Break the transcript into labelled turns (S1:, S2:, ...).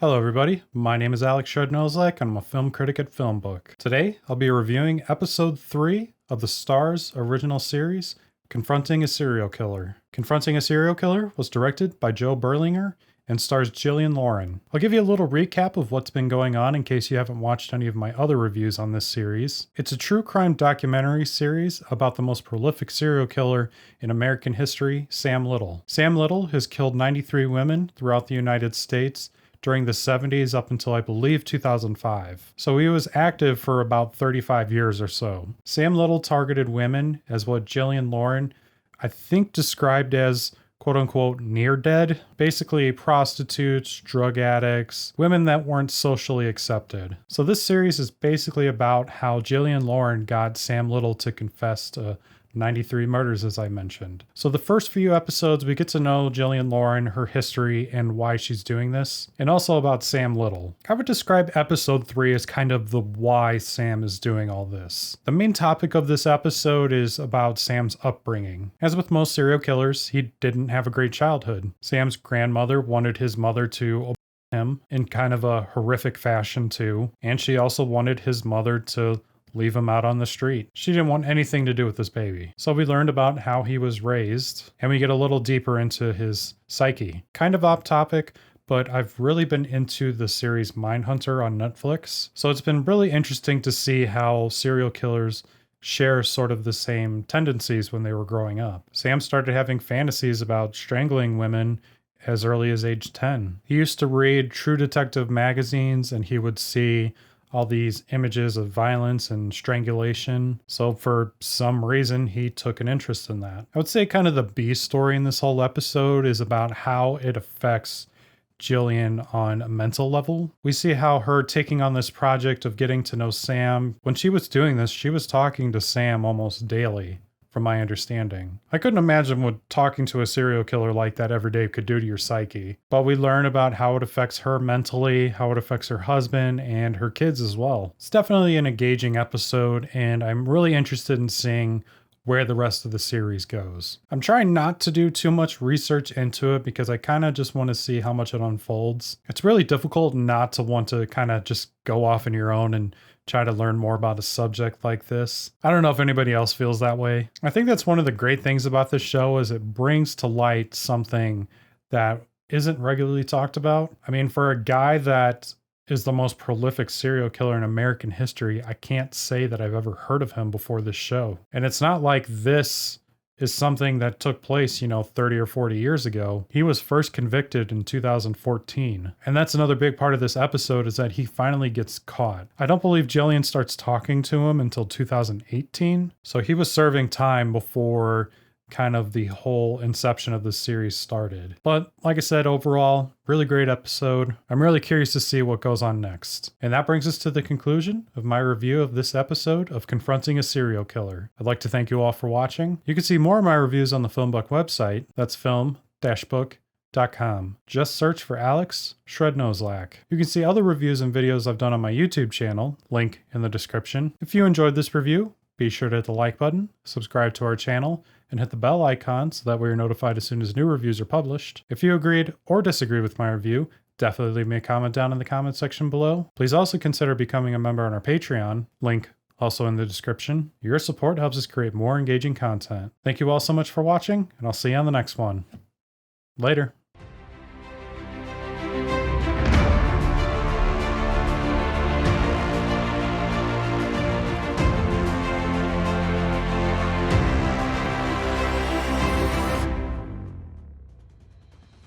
S1: Hello everybody, my name is Alex Shrednozlak and I'm a film critic at Filmbook. Today, I'll be reviewing episode 3 of the Starz original series, Confronting a Serial Killer. Confronting a Serial Killer was directed by Joe Berlinger and stars Jillian Lauren. I'll give you a little recap of what's been going on in case you haven't watched any of my other reviews on this series. It's a true crime documentary series about the most prolific serial killer in American history, Sam Little. Sam Little has killed 93 women throughout the United States during the 70s up until I believe 2005. So he was active for about 35 years or so. Sam Little targeted women as what Jillian Lauren, I think, described as quote unquote near dead, basically prostitutes, drug addicts, women that weren't socially accepted. So this series is basically about how Jillian Lauren got Sam Little to confess to 93 murders, as I mentioned. So the first few episodes, we get to know Jillian Lauren, her history, and why she's doing this, and also about Sam Little. I would describe episode 3 as kind of the why Sam is doing all this. The main topic of this episode is about Sam's upbringing. As with most serial killers, he didn't have a great childhood. Sam's grandmother wanted his mother to obey him in kind of a horrific fashion too, and she also wanted his mother to leave him out on the street. She didn't want anything to do with this baby. So we learned about how he was raised, and we get a little deeper into his psyche. Kind of off topic, but I've really been into the series Mindhunter on Netflix. So it's been really interesting to see how serial killers share sort of the same tendencies when they were growing up. Sam started having fantasies about strangling women as early as age 10. He used to read True Detective magazines, and he would see all these images of violence and strangulation. So for some reason, he took an interest in that. I would say kind of the B story in this whole episode is about how it affects Jillian on a mental level. We see how her taking on this project of getting to know Sam, when she was doing this, she was talking to Sam almost daily, from my understanding. I couldn't imagine what talking to a serial killer like that every day could do to your psyche. But we learn about how it affects her mentally, how it affects her husband, and her kids as well. It's definitely an engaging episode, and I'm really interested in seeing where the rest of the series goes. I'm trying not to do too much research into it because I kind of just want to see how much it unfolds. It's really difficult not to want to kind of just go off on your own and try to learn more about a subject like this. I don't know if anybody else feels that way. I think that's one of the great things about this show is it brings to light something that isn't regularly talked about. I mean, for a guy that is the most prolific serial killer in American history, I can't say that I've ever heard of him before this show. And it's not like this is something that took place, 30 or 40 years ago. He was first convicted in 2014. And that's another big part of this episode is that he finally gets caught. I don't believe Jillian starts talking to him until 2018. So he was serving time before kind of the whole inception of the series started. But like I said, overall, really great episode. I'm really curious to see what goes on next. And that brings us to the conclusion of my review of this episode of Confronting a Serial Killer. I'd like to thank you all for watching. You can see more of my reviews on the Filmbook website. That's film-book.com. Just search for Alex Shrednozlak. You can see other reviews and videos I've done on my YouTube channel, link in the description. If you enjoyed this review, be sure to hit the like button, subscribe to our channel, and hit the bell icon so that way you're notified as soon as new reviews are published. If you agreed or disagreed with my review, definitely leave me a comment down in the comment section below. Please also consider becoming a member on our Patreon, link also in the description. Your support helps us create more engaging content. Thank you all so much for watching, and I'll see you on the next one. Later.